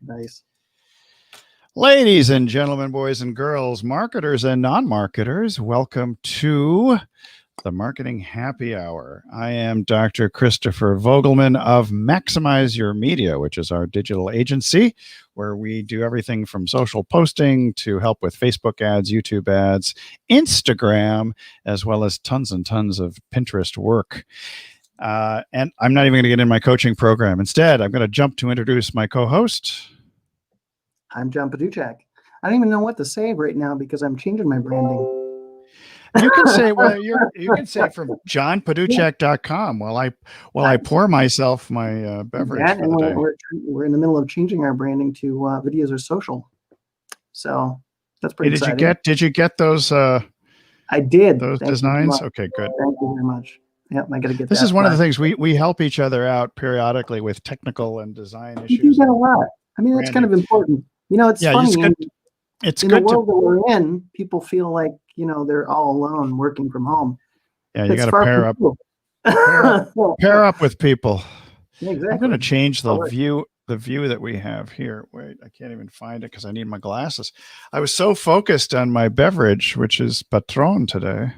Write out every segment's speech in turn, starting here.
Nice. Ladies and gentlemen, boys and girls, marketers and non-marketers, welcome to the Marketing Happy Hour. I am Dr. Christopher Vogelman of Maximize Your Media, which is our digital agency where we do everything from social posting to help with Facebook ads, YouTube ads, Instagram, as well as tons and tons of Pinterest work. And I'm not even going to get in my coaching program. Instead, I'm going to jump to introduce my co-host. I'm John Paduchak. I don't even know what to say right now because I'm changing my branding. You can say, well, you can say from johnpaduchak.com while I pour myself my beverage for the day. We're in the middle of changing our branding to videos are social. So that's pretty exciting. Did you get those? I did. Those designs? Okay, good. Thank you very much. Yep, I got to get this is one of the things we help each other out periodically with technical and design issues. You do that a lot. I mean, that's kind of important. You know, it's funny. It's in good the world that we're in, people feel like, you know, they're all alone working from home. Yeah, you got to pair up with people. Yeah, exactly. I'm going to change the view that we have here. Wait, I can't even find it because I need my glasses. I was so focused on my beverage, which is Patron today.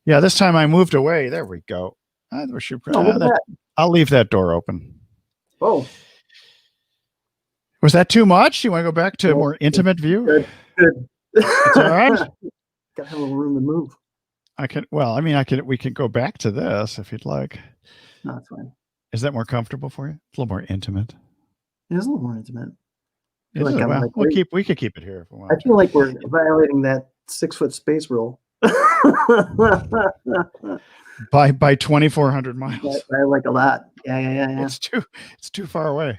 Yeah, this time I moved away. There we go. I'll leave that door open. Oh. Was that too much? You want to go back to a more intimate view? Good. It's all right. Got to have a little room to move. We can go back to this if you'd like. No, that's fine. Is that more comfortable for you? It's a little more intimate. It is a little more intimate. We could keep it here if we want. I feel like we're violating that 6-foot space rule. by 2,400 miles. I like a lot. Yeah. It's too far away.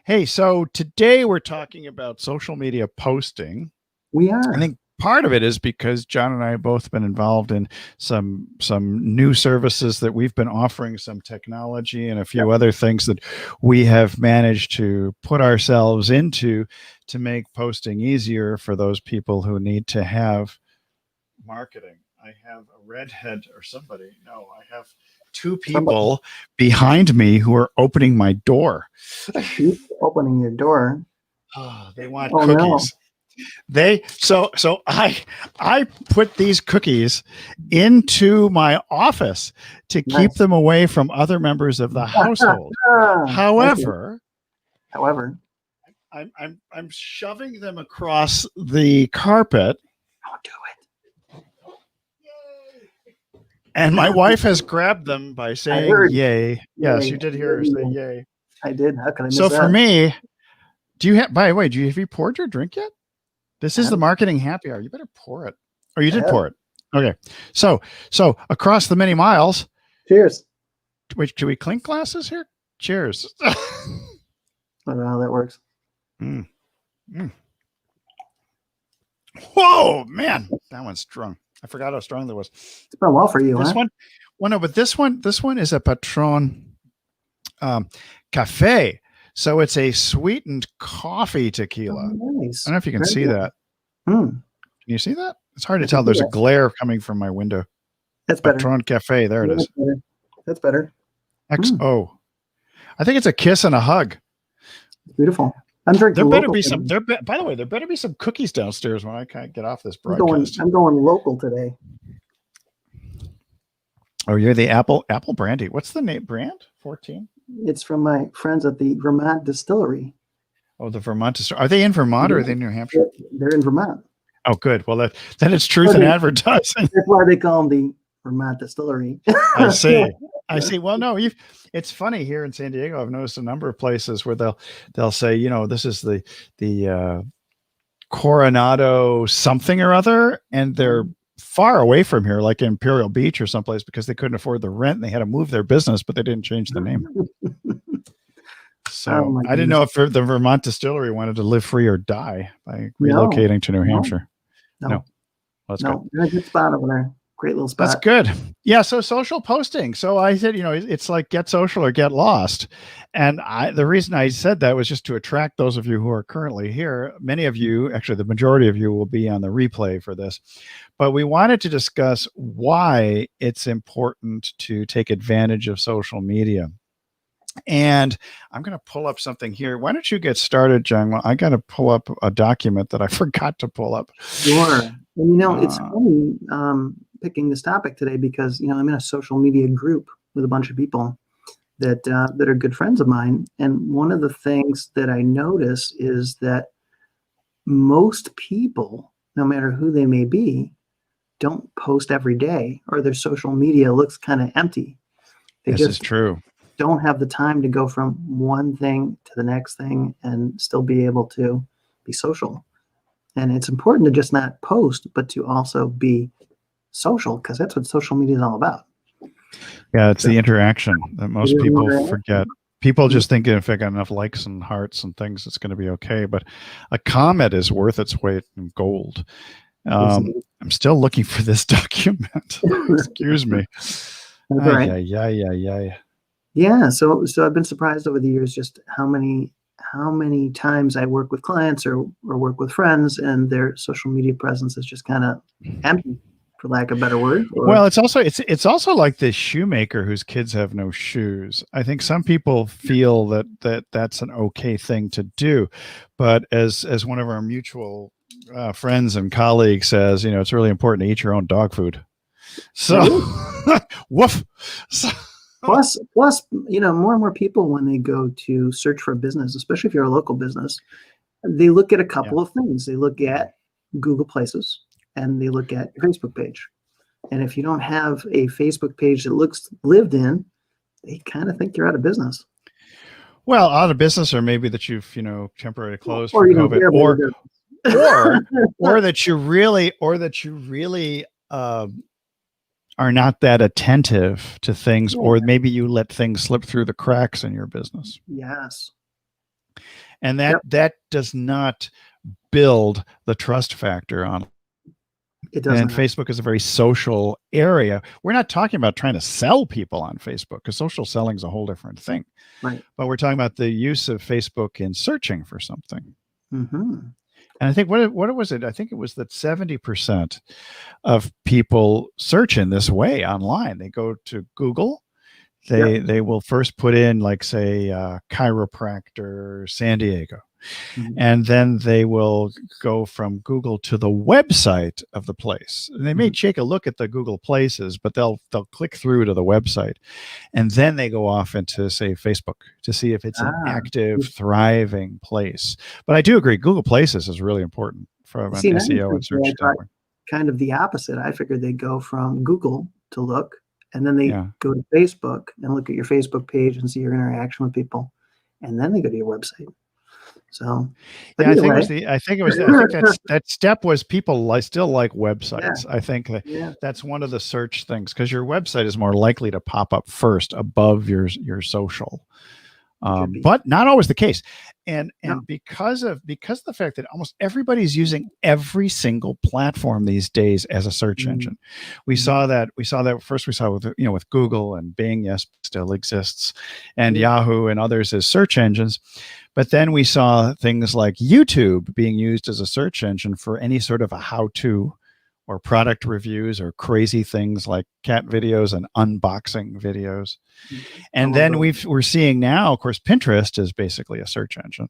Hey, so today we're talking about social media posting. We are. I think part of it is because John and I have both been involved in some new services that we've been offering, some technology and a few other things that we have managed to put ourselves into to make posting easier for those people who need to have marketing. I have a redhead or somebody. No, I have two people behind me who are opening my door. Opening your door. Oh, they want cookies. No. So I put these cookies into my office to keep them away from other members of the household. However, I'm shoving them across the carpet. Don't do it. And my wife has grabbed them by saying yay. Yes, you did hear her say yay. I did. How can I miss that? So for me, by the way, have you poured your drink yet? This is the Marketing Happy Hour. You better pour it. Or you did pour it. Okay. So across the many miles. Cheers. Wait, should we clink glasses here? Cheers. I don't know how that works. Whoa, man. That one's strong. I forgot how strong that was. It's been well for you, this one. Well, no, but this one is a Patron Cafe. So it's a sweetened coffee tequila. Oh, nice. I don't know if you can see that. Can you see that? It's hard to tell. There's a glare coming from my window. That's better. Patron Cafe. There it is. That's better. XO. I think it's a kiss and a hug. Beautiful. I'm drinking. There better be some. By the way, there better be some cookies downstairs when I can't get off this broadcast. I'm going local today. Oh, you're the Apple Brandy. What's the name? Brand 14. It's from my friends at the Vermont Distillery. Oh, the Vermont Distillery. Are they in Vermont or are they in New Hampshire? They're in Vermont. Oh, good. Well, then it's truth in advertising. That's why they call them the Vermont Distillery. I see. Well, no, it's funny here in San Diego. I've noticed a number of places where they'll say, you know, this is the Coronado something or other, and they're far away from here, like Imperial Beach or someplace, because they couldn't afford the rent and they had to move their business, but they didn't change the name. So I didn't know if the Vermont Distillery wanted to live free or die by relocating to New Hampshire. No. That's good. They're a good spot over there. Great little spot. That's good. Yeah. So social posting. So I said, you know, it's like get social or get lost. And the reason I said that was just to attract those of you who are currently here. Many of you, actually the majority of you, will be on the replay for this. But we wanted to discuss why it's important to take advantage of social media. And I'm going to pull up something here. Why don't you get started, John? Well, I got to pull up a document that I forgot to pull up. Sure. And it's funny picking this topic today because I'm in a social media group with a bunch of people that are good friends of mine. And one of the things that I notice is that most people, no matter who they may be, don't post every day, or their social media looks kind of empty. This is true. Don't have the time to go from one thing to the next thing and still be able to be social. And it's important to just not post, but to also be social, because that's what social media is all about. Yeah, it's the interaction that most people forget. People just think if I got enough likes and hearts and things, it's going to be okay. But a comment is worth its weight in gold. I'm still looking for this document. Excuse me. Right. Yeah. So I've been surprised over the years just how many times I work with clients or work with friends and their social media presence is just kind of empty, for lack of a better word. Well, it's also like the shoemaker whose kids have no shoes. I think some people feel that that's an okay thing to do, but as one of our mutual friends and colleagues says, it's really important to eat your own dog food. So, woof. So, Plus, more and more people, when they go to search for a business, especially if you're a local business, they look at a couple of things. They look at Google Places and they look at your Facebook page. And if you don't have a Facebook page that looks lived in, they kind of think you're out of business. Well, out of business, or maybe that you've, temporarily closed for COVID, or that you really are not that attentive to things, or maybe you let things slip through the cracks in your business. Yes. And that does not build the trust factor on. It doesn't. And Facebook is a very social area. We're not talking about trying to sell people on Facebook, because social selling is a whole different thing. Right. But we're talking about the use of Facebook in searching for something. Mm-hmm. And I think what was it? I think it was that 70% of people search in this way online. They go to Google. They will first put in, like, say, chiropractor San Diego. Mm-hmm. And then they will go from Google to the website of the place. And they may take a look at the Google Places, but they'll click through to the website. And then they go off into, say, Facebook to see if it's an active, thriving place. But I do agree, Google Places is really important from an SEO and search standpoint. Kind of the opposite. I figured they'd go from Google to look, and then they go to Facebook and look at your Facebook page and see your interaction with people. And then they go to your website. So, I think that step was people still like websites. I think that's one of the search things, because your website is more likely to pop up first above your social, but not always the case. And because of the fact that almost everybody's using every single platform these days as a search engine, we saw that first. We saw with Google and Bing, still exists, and Yahoo and others as search engines. But then we saw things like YouTube being used as a search engine for any sort of a how-to or product reviews or crazy things like cat videos and unboxing videos. And then we're seeing now, of course, Pinterest is basically a search engine.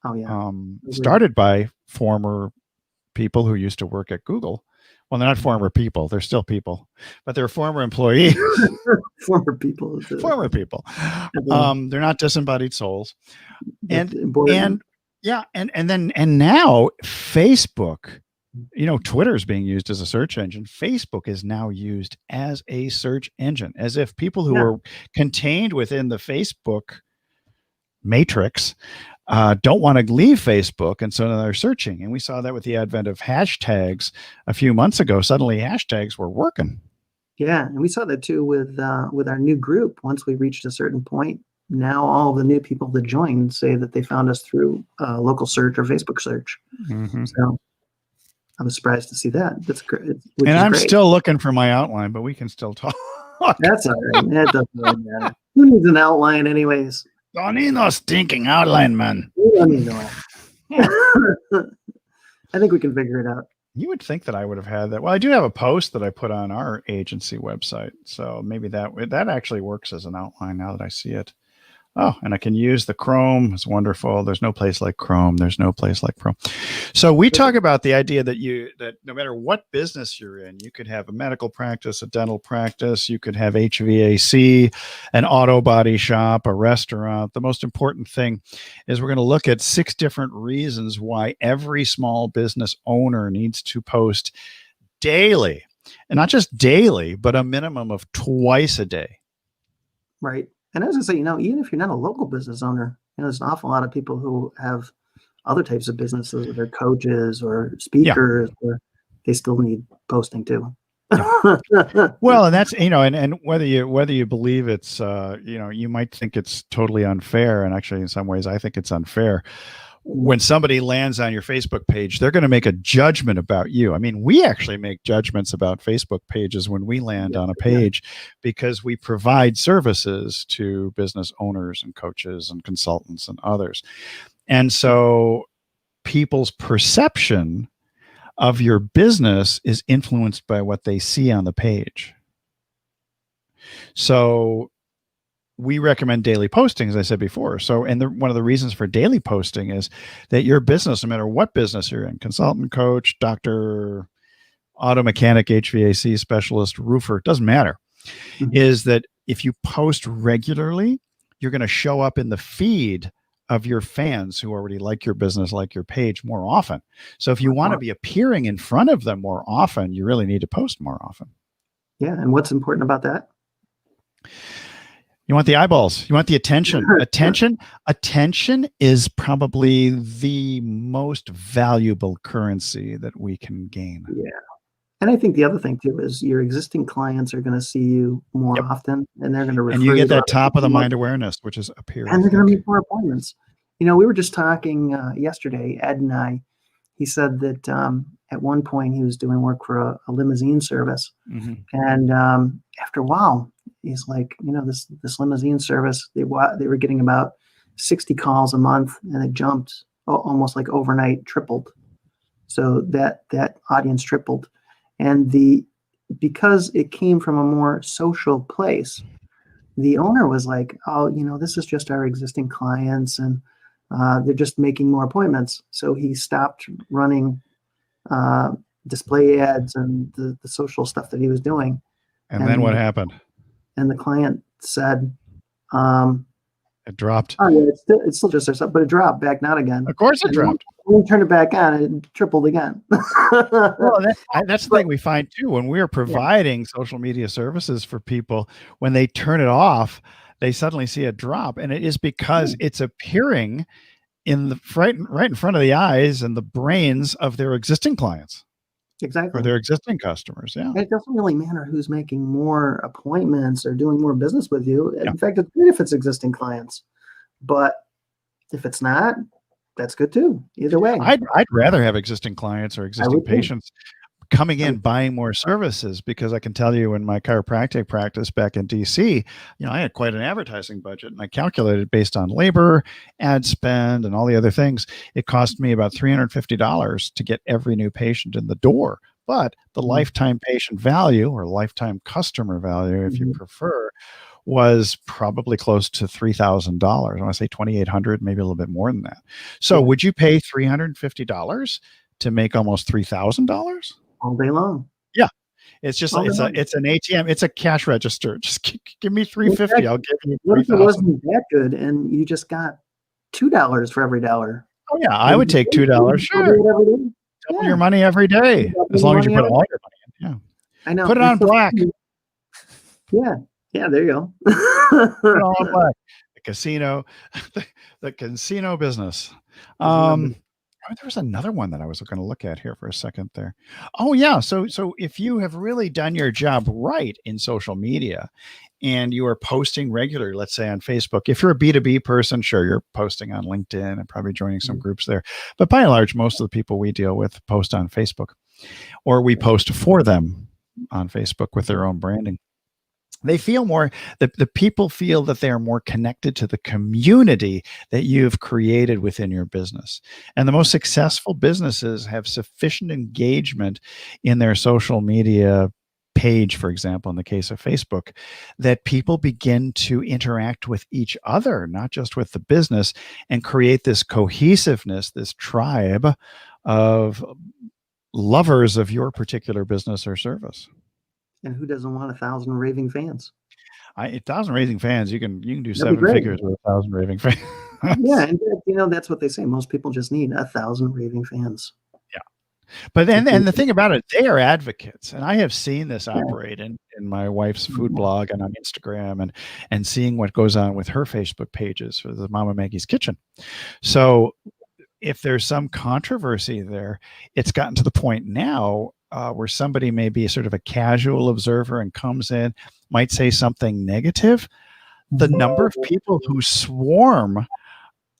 Oh, yeah. Started by former people who used to work at Google. Well, they're not former people. They're still people, but they're former employees. Former people. Former people. They're not disembodied souls. And now Facebook, Twitter is being used as a search engine. Facebook is now used as a search engine, as if people who are contained within the Facebook matrix don't want to leave Facebook, and so now they're searching. And we saw that with the advent of hashtags a few months ago. Suddenly hashtags were working. Yeah, and we saw that too with our new group. Once we reached a certain point, now all the new people that joined say that they found us through local search or Facebook search. Mm-hmm. So I was surprised to see that. That's great. And I'm still looking for my outline, but we can still talk. That's all right. That doesn't really matter. Who needs an outline anyways? Don't need no stinking outline, man. We don't need no outline. I think we can figure it out. You would think that I would have had that. Well, I do have a post that I put on our agency website. So maybe that actually works as an outline now that I see it. Oh, and I can use the Chrome. It's wonderful. There's no place like Chrome. There's no place like Chrome. So we talk about the idea that no matter what business you're in, you could have a medical practice, a dental practice, you could have HVAC, an auto body shop, a restaurant. The most important thing is we're going to look at 6 different reasons why every small business owner needs to post daily, and not just daily, but a minimum of twice a day. Right. And I was gonna say, even if you're not a local business owner, there's an awful lot of people who have other types of businesses, or they're coaches or speakers, or they still need posting too. Yeah. Well, and that's, and whether you believe it's, you might think it's totally unfair. And actually, in some ways, I think it's unfair. When somebody lands on your Facebook page, they're going to make a judgment about you. I mean, we actually make judgments about Facebook pages when we land on a page, because we provide services to business owners and coaches and consultants and others. And so people's perception of your business is influenced by what they see on the page. So we recommend daily posting, as I said before. So, and one of the reasons for daily posting is that your business, no matter what business you're in, consultant, coach, doctor, auto mechanic, HVAC specialist, roofer, doesn't matter, is that if you post regularly, you're going to show up in the feed of your fans who already like your business, like your page, more often. So if you want to be appearing in front of them more often, you really need to post more often. Yeah. And what's important about that? You want the eyeballs. You want the attention. Attention is probably the most valuable currency that we can gain. Yeah. And I think the other thing too is your existing clients are going to see you more often, and they're going to refer and you get that top of the mind awareness, which is appearing. And they're going to make more appointments. We were just talking yesterday, Ed and I. He said that at one point he was doing work for a limousine service, and after a while, he's like, this limousine service, they were getting about 60 calls a month, and it jumped almost like overnight, tripled. So that audience tripled, and because it came from a more social place, the owner was like, oh, this is just our existing clients, and they're just making more appointments. So he stopped running display ads and the social stuff that he was doing. And then what happened? And the client said, it dropped. Oh yeah, it's still just ourselves, but it dropped back out again. Of course it dropped. When we turned it back on, it tripled again. Well, that's the thing we find too. When we're providing social media services for people, when they turn it off, they suddenly see a drop. And it is because it's appearing right in front of the eyes and the brains of their existing clients. Exactly. Or their existing customers. Yeah. And it doesn't really matter who's making more appointments or doing more business with you. In fact, it's good if it's existing clients, but if it's not, that's good too. Either way. I'd rather have existing clients or existing patients coming in, buying more services, because I can tell you in my chiropractic practice back in DC, I had quite an advertising budget, and I calculated based on labor, ad spend, and all the other things. It cost me about $350 to get every new patient in the door. But the lifetime patient value, or lifetime customer value, if you prefer, was probably close to $3,000. I want to say $2,800, maybe a little bit more than that. So would you pay $350 to make almost $3,000? All day long. Yeah. It's just it's an ATM. It's a cash register. Just give me $350. I'll give you $3,000. What if it wasn't that good and you just got $2 for every dollar? Oh yeah, I would take $2. Sure. Double your money every day, as long as you put all your money in. Yeah. I know. Put it on black. Yeah. Yeah, there you go. Put it on black. The casino, the casino business. There was another one that I was going to look at here for a second there. Oh yeah. So if you have really done your job right in social media and you are posting regularly, let's say on Facebook, if you're a B2B person, sure, you're posting on LinkedIn and probably joining some groups there. But by and large, most of the people we deal with post on Facebook, or we post for them on Facebook with their own branding. They feel more, the people feel that they are more connected to the community that you've created within your business. And the most successful businesses have sufficient engagement in their social media page, for example, in the case of Facebook, that people begin to interact with each other, not just with the business, and create this cohesiveness, this tribe of lovers of your particular business or service. And who doesn't want 1,000 raving fans? 1,000 raving fans, you can do That'd be seven great. figures with 1,000 raving fans. Yeah, and that's what they say. Most people just need 1,000 raving fans. But and the thing about it, they are advocates, and I have seen this operate in my wife's food blog and on Instagram, and seeing what goes on with her Facebook pages for the Mama Maggie's Kitchen. So if there's some controversy there, it's gotten to the point now where somebody may be sort of a casual observer and comes in, might say something negative. The number of people who swarm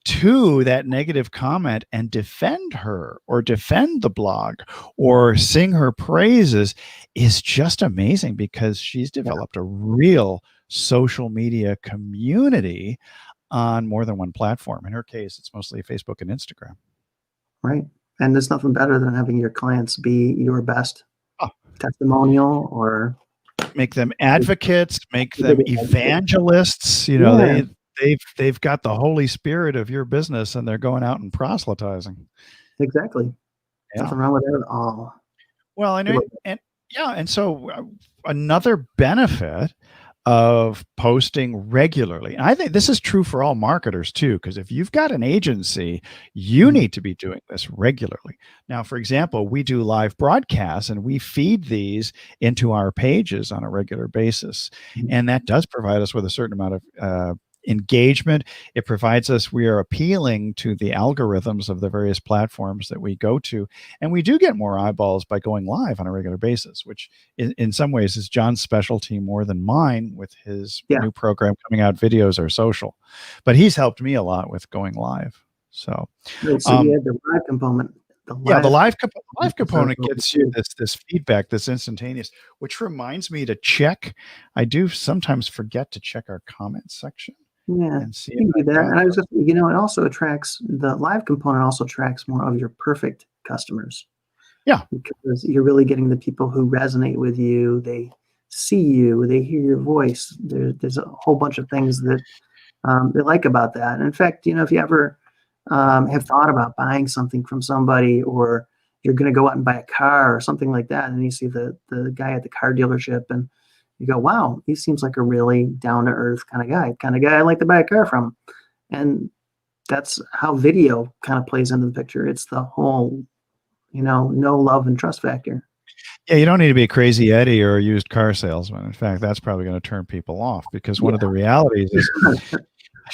to that negative comment and defend her or defend the blog or sing her praises is just amazing, because she's developed a real social media community on more than one platform. In her case, it's mostly Facebook and Instagram. Right. And there's nothing better than having your clients be your best testimonial, or make them advocates, make them evangelists. You know, they've got the Holy Spirit of your business, and they're going out and proselytizing. Exactly. Yeah. Nothing wrong with that at all. Well, and so another benefit of posting regularly, and I think this is true for all marketers too, because if you've got an agency, you need to be doing this regularly. Now, for example, we do live broadcasts, and we feed these into our pages on a regular basis, and that does provide us with a certain amount of engagement. It provides us, we are appealing to the algorithms of the various platforms that we go to, and we do get more eyeballs by going live on a regular basis, which in some ways is John's specialty more than mine with his new program coming out, Videos Are Social. But he's helped me a lot with going live. So you had the live component. The live component gets you this feedback, this instantaneous, which reminds me to check. I do sometimes forget to check our comment section. Yeah, and see you can do that. And I was just, it also attracts, the live component also attracts more of your perfect customers. Yeah, because you're really getting the people who resonate with you. They see you, they hear your voice. There's a whole bunch of things that they like about that. And in fact, if you ever have thought about buying something from somebody, or you're going to go out and buy a car or something like that, and you see the guy at the car dealership, and you go, wow, he seems like a really down-to-earth kind of guy I like to buy a car from. And that's how video kind of plays into the picture. It's the whole, know, love, and trust factor. Yeah, you don't need to be a crazy Eddie or a used car salesman. In fact, that's probably going to turn people off, because one of the realities is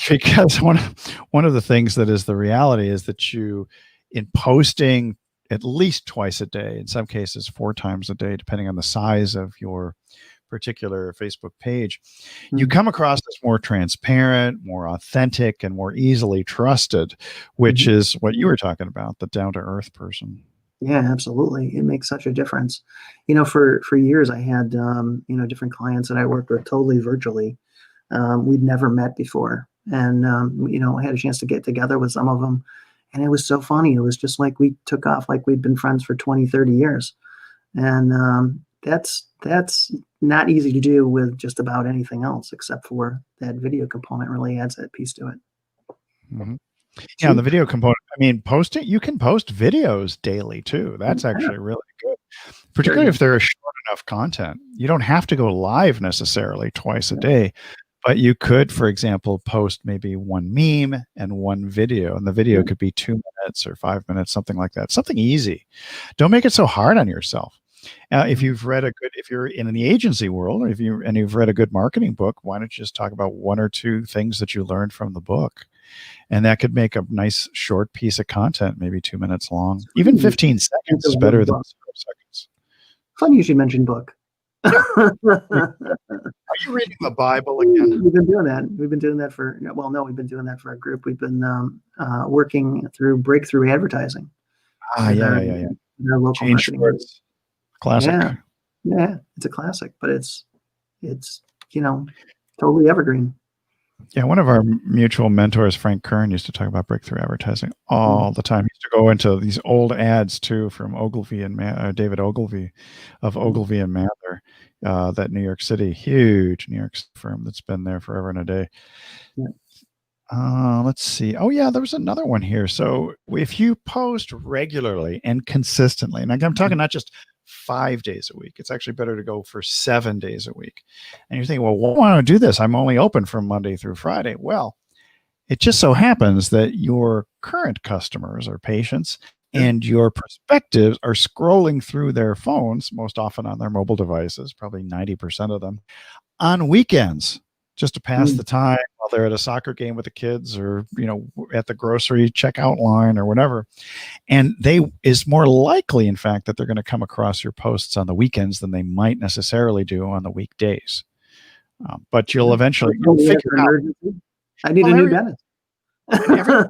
because one of the things that is the reality is that you, in posting at least twice a day, in some cases 4 times a day, depending on the size of your particular Facebook page, you come across as more transparent, more authentic, and more easily trusted, which is what you were talking about, the down-to-earth person. Yeah, absolutely. It makes such a difference. For years I had, different clients that I worked with totally virtually. We'd never met before. And, I had a chance to get together with some of them, and it was so funny. It was just like we took off like we'd been friends for 20, 30 years. And that's not easy to do with just about anything else, except for that video component really adds that piece to it. Mm-hmm. Yeah, the video component, you can post videos daily too. That's actually really good, particularly if they're a short enough content. You don't have to go live necessarily twice a day, but you could, for example, post maybe 1 meme and 1 video, and the video could be 2 minutes or 5 minutes, something like that. Something easy. Don't make it so hard on yourself. If you're in the agency world, or you've read a good marketing book, why don't you just talk about 1 or 2 things that you learned from the book? And that could make a nice short piece of content, maybe 2 minutes long. Even 15 seconds is better than 0 seconds. Funny you should mention book. Are you reading the Bible again? We've been doing that. We've been doing that for our group. We've been working through breakthrough advertising. Yeah. Our local marketing. Classic. Yeah, it's a classic, but it's totally evergreen. Yeah, one of our mutual mentors, Frank Kern, used to talk about breakthrough advertising all the time. He used to go into these old ads too, from Ogilvy and David Ogilvy of Ogilvy and Mather. that New York City, huge New York firm that's been there forever and a day. Yeah. Let's see. Oh yeah, there was another one here. So if you post regularly and consistently, and I'm talking not just 5 days a week, it's actually better to go for 7 days a week. And you're thinking, well, why do I do this? I'm only open from Monday through Friday. Well, it just so happens that your current customers or patients and your prospectives are scrolling through their phones, most often on their mobile devices, probably 90% of them, on weekends, just to pass the time while they're at a soccer game with the kids, or at the grocery checkout line or whatever. And is more likely, in fact, that they're going to come across your posts on the weekends than they might necessarily do on the weekdays. But you'll eventually figure out. I need a new dentist. I'm sorry,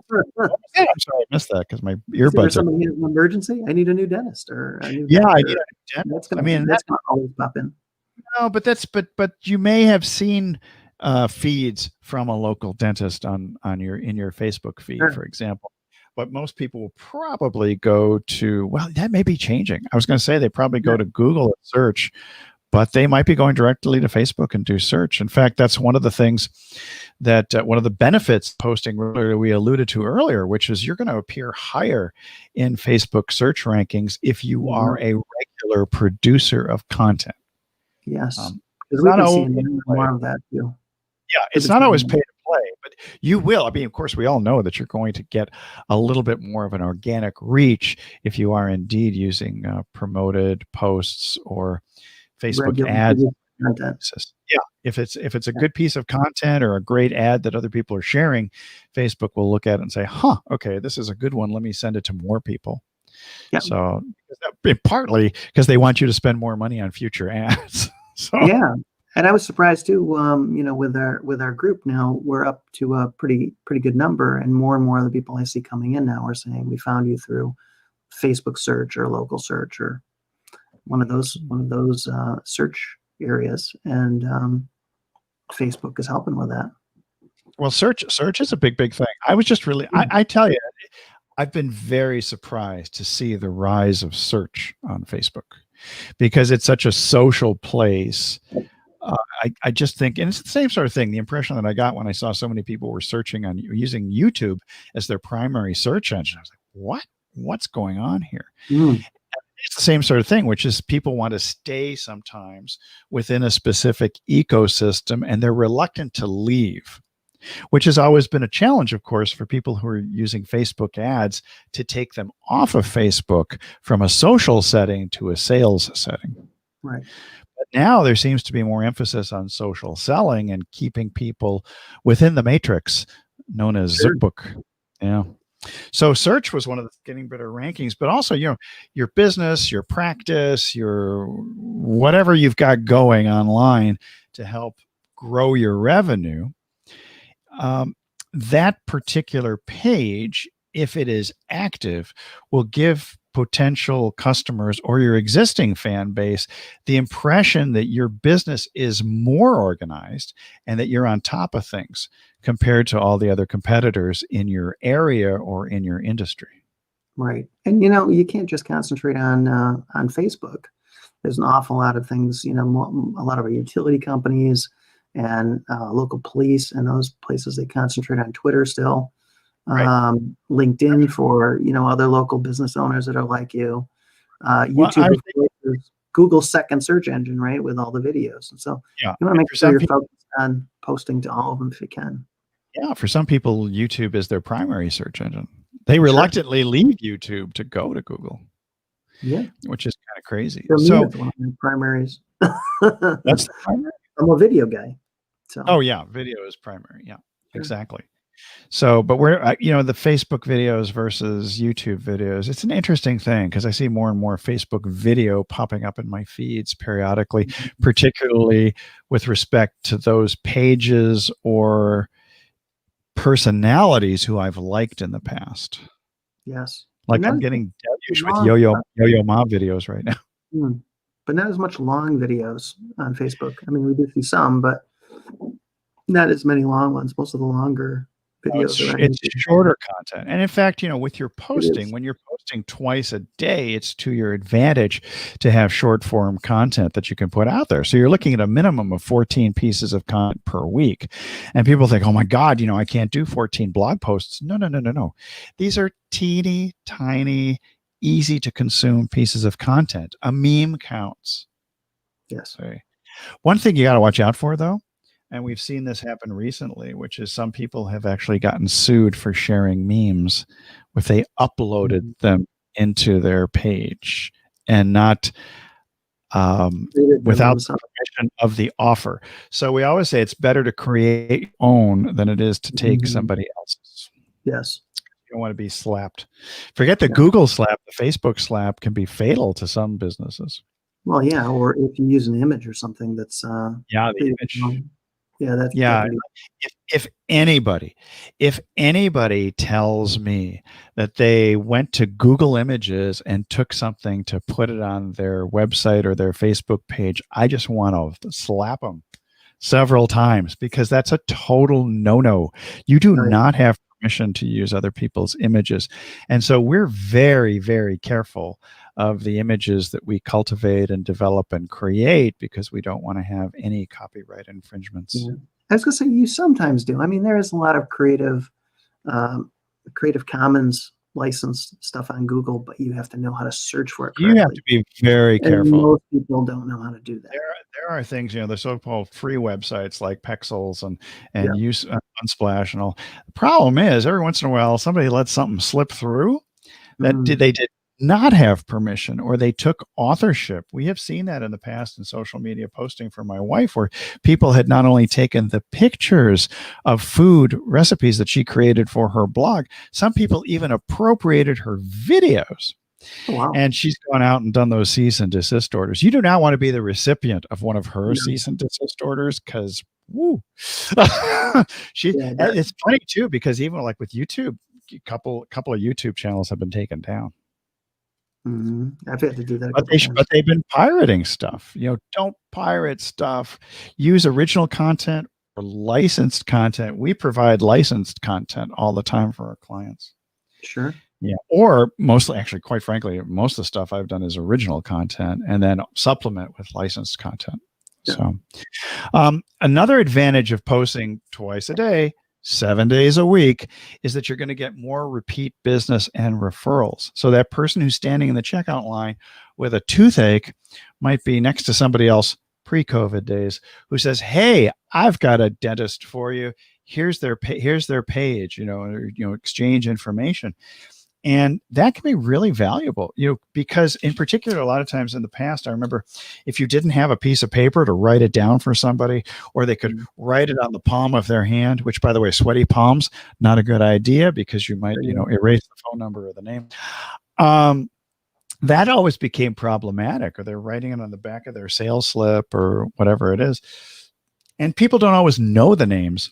I missed that because my earbuds. Somebody has an emergency. I need a new dentist or a new. Yeah, I need a dentist. That's not always popping. No, but you may have seen feeds from a local dentist in your Facebook feed, for example. But most people will probably go to, well, that may be changing. I was going to say they probably go to Google and search, but they might be going directly to Facebook and do search. In fact, that's one of the things that one of the benefits posting regularly we alluded to earlier, which is you're going to appear higher in Facebook search rankings if you are a regular producer of content. Yes, because we've been seeing more of that too. Yeah, it's not always pay to play, but you will. I mean, of course, we all know that you're going to get a little bit more of an organic reach if you are indeed using promoted posts or Facebook ads. Yeah, if it's a good piece of content or a great ad that other people are sharing, Facebook will look at it and say, okay, this is a good one. Let me send it to more people. Yeah. So partly because they want you to spend more money on future ads. So yeah. And I was surprised too, with our group now, we're up to a pretty good number, and more of the people I see coming in now are saying we found you through Facebook search or local search or one of those search areas, and Facebook is helping with that. Well, search is a big thing. I was just really, I tell you, I've been very surprised to see the rise of search on Facebook because it's such a social place. I just think, and it's the same sort of thing. The impression that I got when I saw so many people were searching on using YouTube as their primary search engine, I was like, what's going on here? It's the same sort of thing, which is people want to stay sometimes within a specific ecosystem and they're reluctant to leave, which has always been a challenge, of course, for people who are using Facebook ads to take them off of Facebook from a social setting to a sales setting. Right. But now there seems to be more emphasis on social selling and keeping people within the matrix known as zip book. Yeah. So search was one of the getting better rankings, but also, your business, your practice, your whatever you've got going online to help grow your revenue. That particular page, if it is active, will give potential customers or your existing fan base the impression that your business is more organized and that you're on top of things compared to all the other competitors in your area or in your industry. Right. And, you can't just concentrate on Facebook. There's an awful lot of things, a lot of our utility companies and local police and those places, they concentrate on Twitter still. Right. LinkedIn for, other local business owners that are like you. YouTube is Google's second search engine, right, with all the videos. And so you want to make sure you're focused on posting to all of them if you can. Yeah, for some people, YouTube is their primary search engine. They reluctantly leave YouTube to go to Google. Yeah, which is kind of crazy. So one of my primaries. That's the primary. I'm a video guy. So. Oh yeah, video is primary. Yeah, exactly. So, but we're, the Facebook videos versus YouTube videos, it's an interesting thing because I see more and more Facebook video popping up in my feeds periodically, particularly with respect to those pages or personalities who I've liked in the past. Yes. Like I'm getting deluged with Yo-Yo Ma videos right now. But not as much long videos on Facebook. I mean, we do see some, but not as many long ones. Most of the longer videos or It's anything. shorter content. And in fact, with your It posting, is. when you're posting twice a day, it's to your advantage to have short form content that you can put out there. So you're looking at a minimum of 14 pieces of content per week. And people think, oh my God, I can't do 14 blog posts. No, no, no, no, no. These are teeny tiny, easy to consume pieces of content. A meme counts. Yes. Okay. One thing you got to watch out for, though, and we've seen this happen recently, which is some people have actually gotten sued for sharing memes if they uploaded them into their page and not without the permission of the offer. So we always say it's better to create your own than it is to take somebody else's. Yes. You don't want to be slapped. Forget the Google slap, the Facebook slap can be fatal to some businesses. Well, yeah, or if you use an image or something that's the image. That if anybody tells me that they went to Google Images and took something to put it on their website or their Facebook page, I just want to slap them several times, because that's a total no-no. You do not have permission to use other people's images. And so we're very, very careful of the images that we cultivate and develop and create, because we don't want to have any copyright infringements. Yeah. I was going to say, you sometimes do. I mean, there is a lot of Creative Commons licensed stuff on Google, but you have to know how to search for it correctly. You have to be very careful. And most people don't know how to do that. There are things, the so-called free websites like Pexels and use Unsplash and all. The problem is, every once in a while, somebody lets something slip through that they did not have permission, or they took authorship. We have seen that in the past in social media posting for my wife, where people had not only taken the pictures of food recipes that she created for her blog, some people even appropriated her videos. Oh, wow. And she's gone out and done those cease and desist orders. You do not want to be the recipient of one of her cease and desist orders, because woo. It's funny too, because even like with YouTube, a couple of YouTube channels have been taken down. I've had to do that. But they've been pirating stuff. Don't pirate stuff. Use original content or licensed content. We provide licensed content all the time for our clients. Sure. Yeah. Or mostly, actually, quite frankly, most of the stuff I've done is original content and then supplement with licensed content. Yeah. So another advantage of posting twice a day, 7 days a week, is that you're going to get more repeat business and referrals. So that person who's standing in the checkout line with a toothache might be next to somebody else pre-COVID days who says, hey, I've got a dentist for you. Here's their page, exchange information. And that can be really valuable, because in particular, a lot of times in the past, I remember if you didn't have a piece of paper to write it down for somebody, or they could write it on the palm of their hand, which, by the way, sweaty palms, not a good idea, because you might, erase the phone number or the name. That always became problematic, or they're writing it on the back of their sales slip or whatever it is. And people don't always know the names,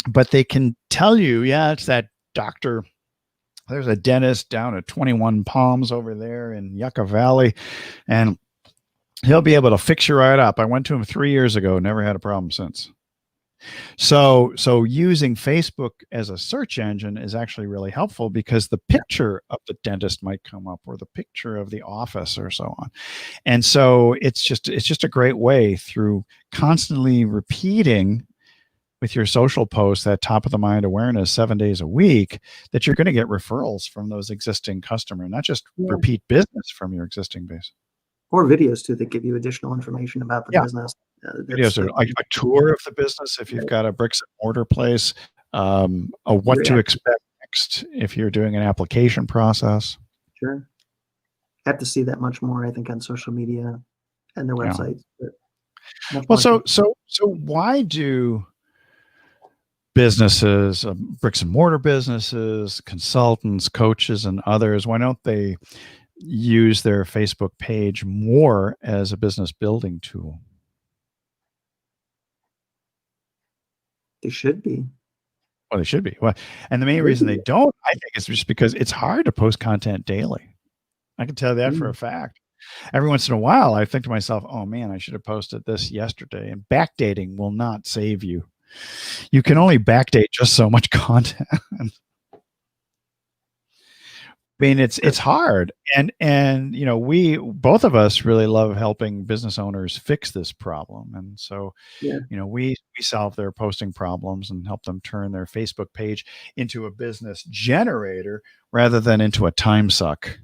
but they can tell you, yeah, it's that doctor. There's a dentist down at 21 Palms over there in Yucca Valley, and he'll be able to fix you right up. I went to him 3 years ago, never had a problem since. So using Facebook as a search engine is actually really helpful, because the picture of the dentist might come up, or the picture of the office, or so on. And so it's just a great way, through constantly repeating with your social posts, that top of the mind awareness 7 days a week, that you're going to get referrals from those existing customers, not just repeat business from your existing base. Or videos too, that give you additional information about the business. Videos are like a tour of the business if you've got a bricks and mortar place, what to expect next if you're doing an application process. Sure. I have to see that much more, I think, on social media and their websites. Well, so why do businesses, bricks and mortar businesses, consultants, coaches, and others, why don't they use their Facebook page more as a business building tool? They should be. Well, they should be. Well, and the main reason they don't, I think, is just because it's hard to post content daily. I can tell you that for a fact. Every once in a while, I think to myself, oh man, I should have posted this yesterday. And backdating will not save you. You can only backdate just so much content. I mean, it's hard, and we both of us really love helping business owners fix this problem, and so Yeah. we solve their posting problems and help them turn their Facebook page into a business generator rather than into a time suck.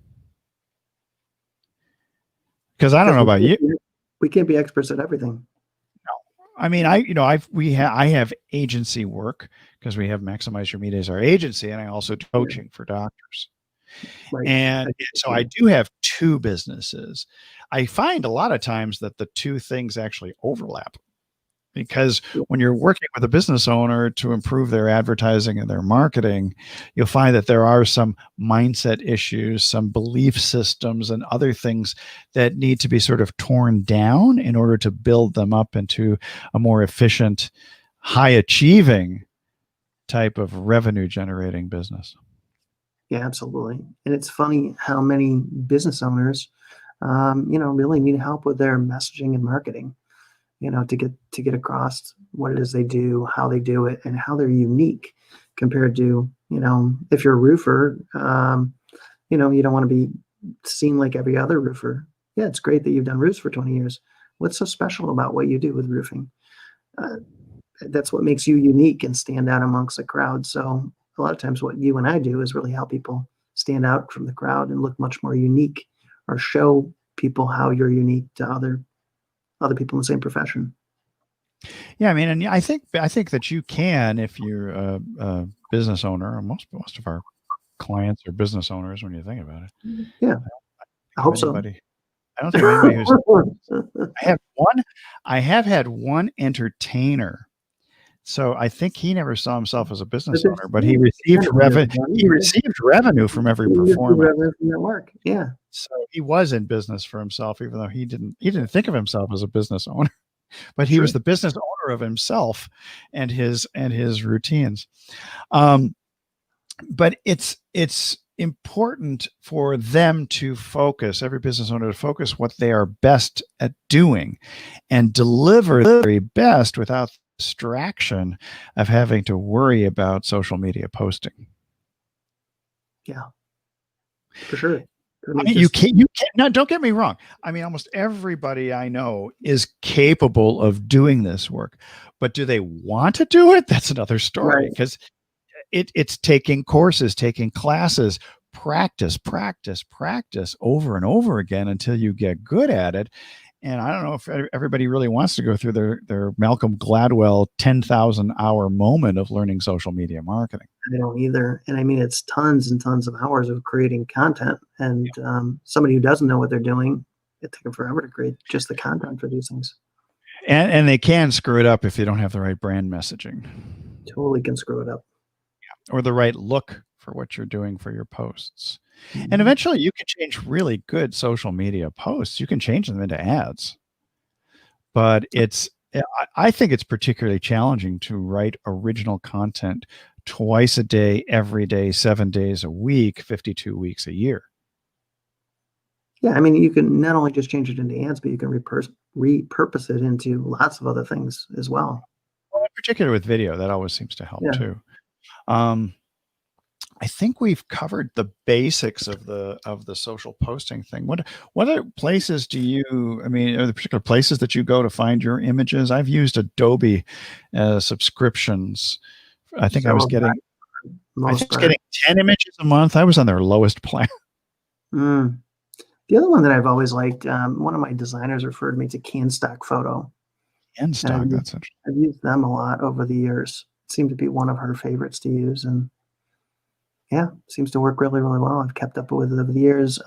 Because I don't know about you. We can't be experts at everything. I mean, I have agency work because we have Maximize Your Media as our agency, and I also do coaching for doctors. Right. And so I do have two businesses. I find a lot of times that the two things actually overlap, because when you're working with a business owner to improve their advertising and their marketing, you'll find that there are some mindset issues, some belief systems, and other things that need to be sort of torn down in order to build them up into a more efficient, high achieving type of revenue generating business. Yeah, absolutely. And it's funny how many business owners, really need help with their messaging and marketing, to get across what it is they do, how they do it, and how they're unique compared to, if you're a roofer, you don't want to be seen like every other roofer. Yeah, it's great that you've done roofs for 20 years. What's so special about what you do with roofing? That's what makes you unique and stand out amongst the crowd. So a lot of times what you and I do is really help people stand out from the crowd and look much more unique, or show people how you're unique to other people in the same profession. Yeah, I mean, and I think that you can, if you're a business owner, and most of our clients are business owners when you think about it. Yeah, I hope so. I don't think anybody who's. I have had one entertainer. So I think he never saw himself as a business owner, but he received revenue. He received revenue from every performance. Revenue from that work. Yeah. So he was in business for himself, even though he didn't think of himself as a business owner, but he was the business owner of himself and his routines. But it's important for them to focus, every business owner to focus what they are best at doing and deliver the very best without distraction of having to worry about social media posting. Yeah, for sure. I mean, you can't. No, don't get me wrong. I mean, almost everybody I know is capable of doing this work, but do they want to do it? That's another story, because it's taking courses, taking classes, practice over and over again until you get good at it. And I don't know if everybody really wants to go through their Malcolm Gladwell 10,000 hour moment of learning social media marketing. I don't either. And I mean, it's tons and tons of hours of creating content. And somebody who doesn't know what they're doing, it takes them forever to create just the content for these things. And they can screw it up if you don't have the right brand messaging. Totally can screw it up. Or the right look for what you're doing for your posts. And eventually you can change really good social media posts. You can change them into ads. But I think it's particularly challenging to write original content twice a day, every day, 7 days a week, 52 weeks a year. Yeah, I mean, you can not only just change it into ads, but you can repurpose it into lots of other things as well. Well, in particular with video, that always seems to help too. I think we've covered the basics of the social posting thing. What other places are there particular places that you go to find your images? I've used Adobe subscriptions. I think I was getting 10 images a month. I was on their lowest plan. The other one that I've always liked, one of my designers referred me to CanStock Photo. CanStock, that's interesting. I've used them a lot over the years. It seemed to be one of her favorites to use, and seems to work really, really well. I've kept up with it over the years.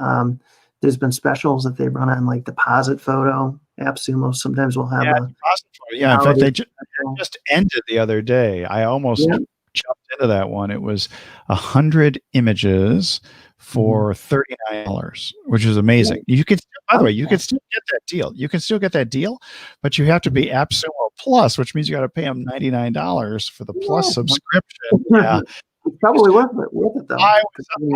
There's been specials that they run on, like Deposit Photo. AppSumo sometimes will have Deposit Photo. Yeah, in fact, they just ended the other day. I almost jumped into that one. It was 100 images for $39, which is amazing. You can, by the way, you can still get that deal. You can still get that deal, but you have to be AppSumo Plus, which means you got to pay them $99 for the Plus subscription. Yeah. It's probably worth it though. I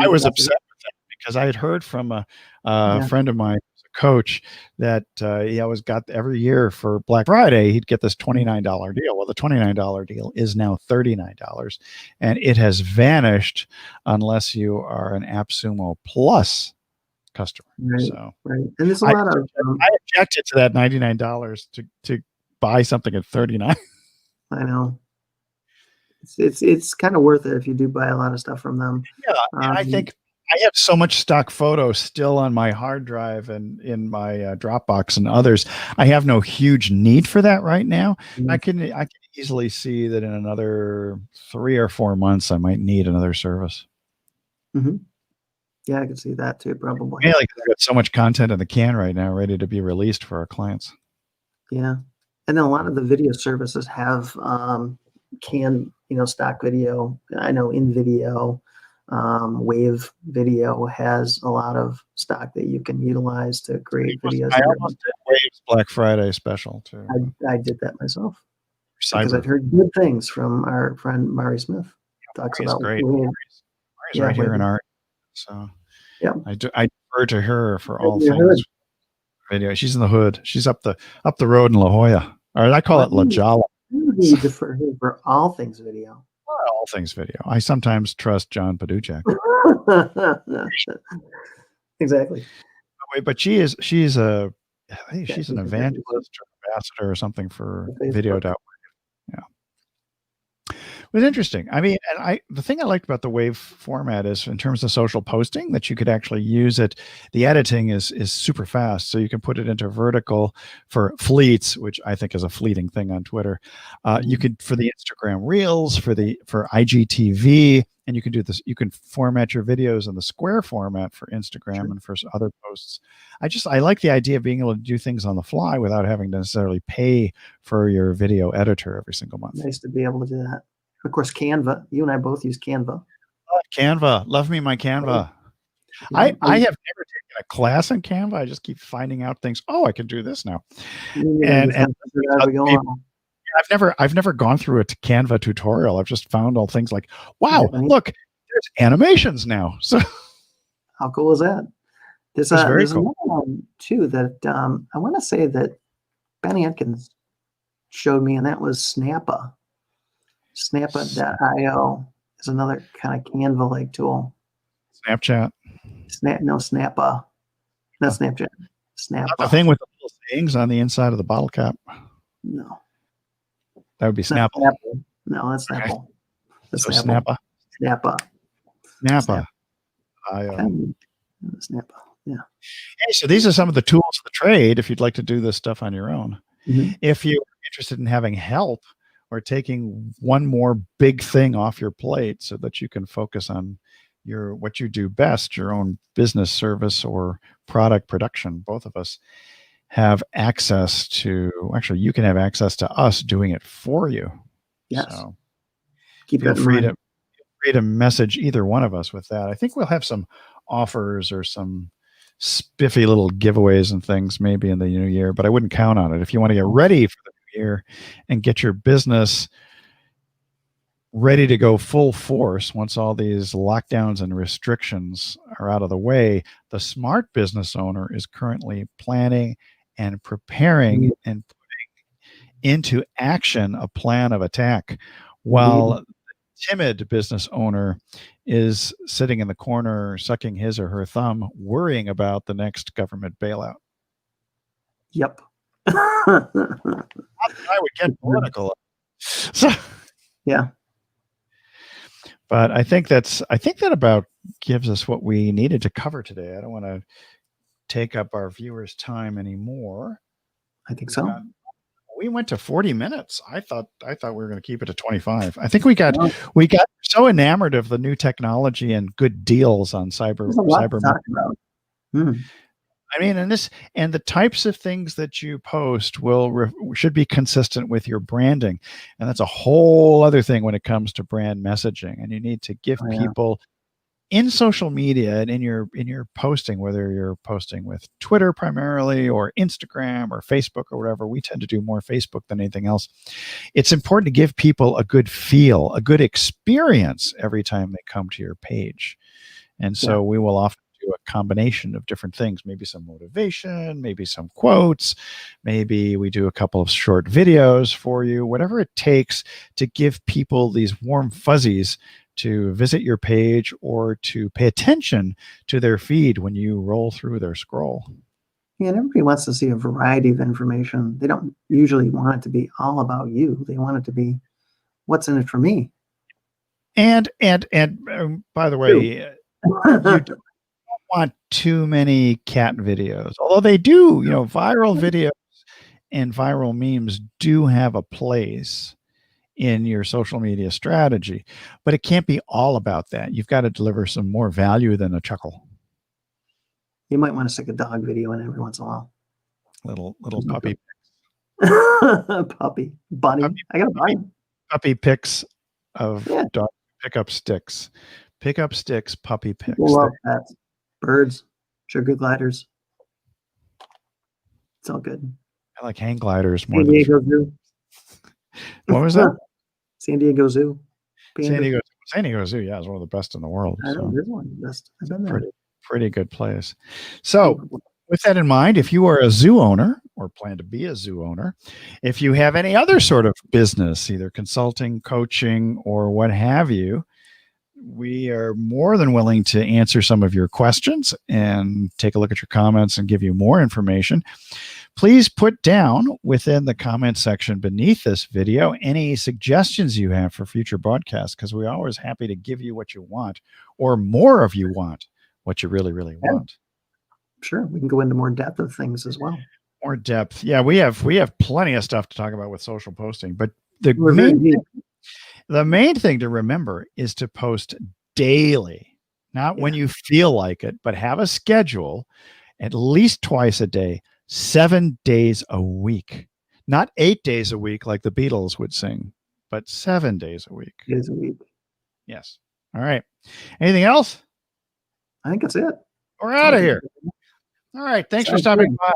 was upset with that because I had heard from a Yeah. friend of mine, a coach, that he always got every year for Black Friday, he'd get this $29 deal. Well, the $29 deal is now $39, and it has vanished unless you are an AppSumo Plus customer. Right. So Right. And there's a I, lot of I objected to that $99 to buy something at $39. I know it's kind of worth it if you do buy a lot of stuff from them. Yeah, and I think I have so much stock photos still on my hard drive and in my Dropbox and others. I have no huge need for that right now. I can easily see that in another 3 or 4 months I might need another service. Mm-hmm. Yeah, I can see that too, probably. Yeah, like I've got so much content in the can right now, ready to be released for our clients. Yeah, and then a lot of the video services have stock video. I know InVideo, Wave Video has a lot of stock that you can utilize to create videos. I almost did Wave's Black Friday special too. I did that myself Cyber. because I've heard good things from our friend Mari Smith. Talks Mari's about great. Wave. Mari's right here in our. So yeah, I defer to her for all things video. She's in the hood. She's up the road in La Jolla, or I call it La Jolla. You need to defer her for all things video. All things video. I sometimes trust John Paduchak. Exactly. But she's an evangelist or ambassador or something for video.org. Yeah. It was interesting. I mean, and the thing I liked about the Wave format is in terms of social posting that you could actually use it. The editing is super fast, so you can put it into vertical for fleets, which I think is a fleeting thing on Twitter. You could for the Instagram Reels, for IGTV, and you can do this. You can format your videos in the square format for Instagram and for other posts. I like the idea of being able to do things on the fly without having to necessarily pay for your video editor every single month. Nice to be able to do that. Of course, Canva. You and I both use Canva. Canva. Love me my Canva. Yeah. I have never taken a class in Canva. I just keep finding out things. Oh, I can do this now. And I've never gone through a Canva tutorial. I've just found all things like, wow, look, there's animations now. So how cool is that? There's very cool. Another one too that I want to say that Benny Atkins showed me, and that was Snappa. Snappa.io is another kind of Canva-like tool. Snapchat. Snappa. Not Snapchat. Snappa. Not the thing with the little sayings on the inside of the bottle cap. No. That would be Snapple. No, that's Snapple. Okay. That's Snappa. Snappa. Snappa. Yeah. Hey, so these are some of the tools of the trade if you'd like to do this stuff on your own. Mm-hmm. If you're interested in having help or taking one more big thing off your plate so that you can focus on what you do best, your own business, service, or product production, both of us have access to, actually, you can have access to us doing it for you. Yes. So feel free to message either one of us with that. I think we'll have some offers or some spiffy little giveaways and things maybe in the new year, but I wouldn't count on it. If you want to get ready for the new year and get your business ready to go full force once all these lockdowns and restrictions are out of the way, the smart business owner is currently planning and preparing and putting into action a plan of attack, while the timid business owner is sitting in the corner, sucking his or her thumb, worrying about the next government bailout. Yep. I would get political. So, yeah. But I think that about gives us what we needed to cover today. I don't want to take up our viewers' time anymore. I think so. We went to 40 minutes. I thought we were going to keep it to 25. I think we got so enamored of the new technology and good deals on cyber. I mean, and the types of things that you post should be consistent with your branding, and that's a whole other thing when it comes to brand messaging. And you need to give people in social media and in your posting, whether you're posting with Twitter primarily or Instagram or Facebook or whatever. We tend to do more Facebook than anything else. It's important to give people a good feel, a good experience every time they come to your page. And so we will often do a combination of different things, maybe some motivation, maybe some quotes, maybe we do a couple of short videos for you, whatever it takes to give people these warm fuzzies to visit your page or to pay attention to their feed when you roll through their scroll. Yeah, and everybody wants to see a variety of information. They don't usually want it to be all about you. They want it to be, what's in it for me? And by the way, you don't want too many cat videos, although they do, viral videos and viral memes do have a place in your social media strategy, but it can't be all about that. You've got to deliver some more value than a chuckle. You might want to stick a dog video in every once in a while. Little puppy Puppy, bunny. I got a bunny. Puppy pics of Yeah. dog pickup sticks, puppy pics. People love pets, birds, sugar gliders. It's all good. I like hang gliders more San than. Diego Zoo. What was that? San Diego Zoo. San Diego Zoo, yeah, is one of the best in the world. I know, So there's one. I've been there. pretty good place. So with that in mind, if you are a zoo owner or plan to be a zoo owner, if you have any other sort of business, either consulting, coaching, or what have you, we are more than willing to answer some of your questions and take a look at your comments and give you more information. Please put down within the comment section beneath this video any suggestions you have for future broadcasts, because we're always happy to give you what you want, or more of you want what you really, really want. Sure, we can go into more depth of things as well. More depth. Yeah, we have plenty of stuff to talk about with social posting, but the main thing to remember is to post daily, not when you feel like it, but have a schedule at least twice a day, 7 days a week, not 8 days a week like the Beatles would sing, but 7 days a week. Days a week. Yes. All right. Anything else? I think that's it. We're out of here. All right. Thanks for stopping by.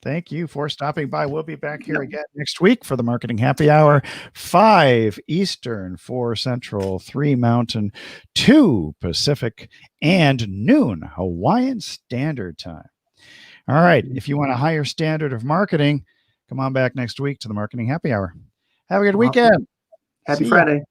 Thank you for stopping by. We'll be back here again next week for the Marketing Happy Hour, 5 Eastern, 4 Central, 3 Mountain, 2 Pacific, and noon Hawaiian Standard Time. All right. If you want a higher standard of marketing, come on back next week to the Marketing Happy Hour. Have a good weekend. Happy Friday.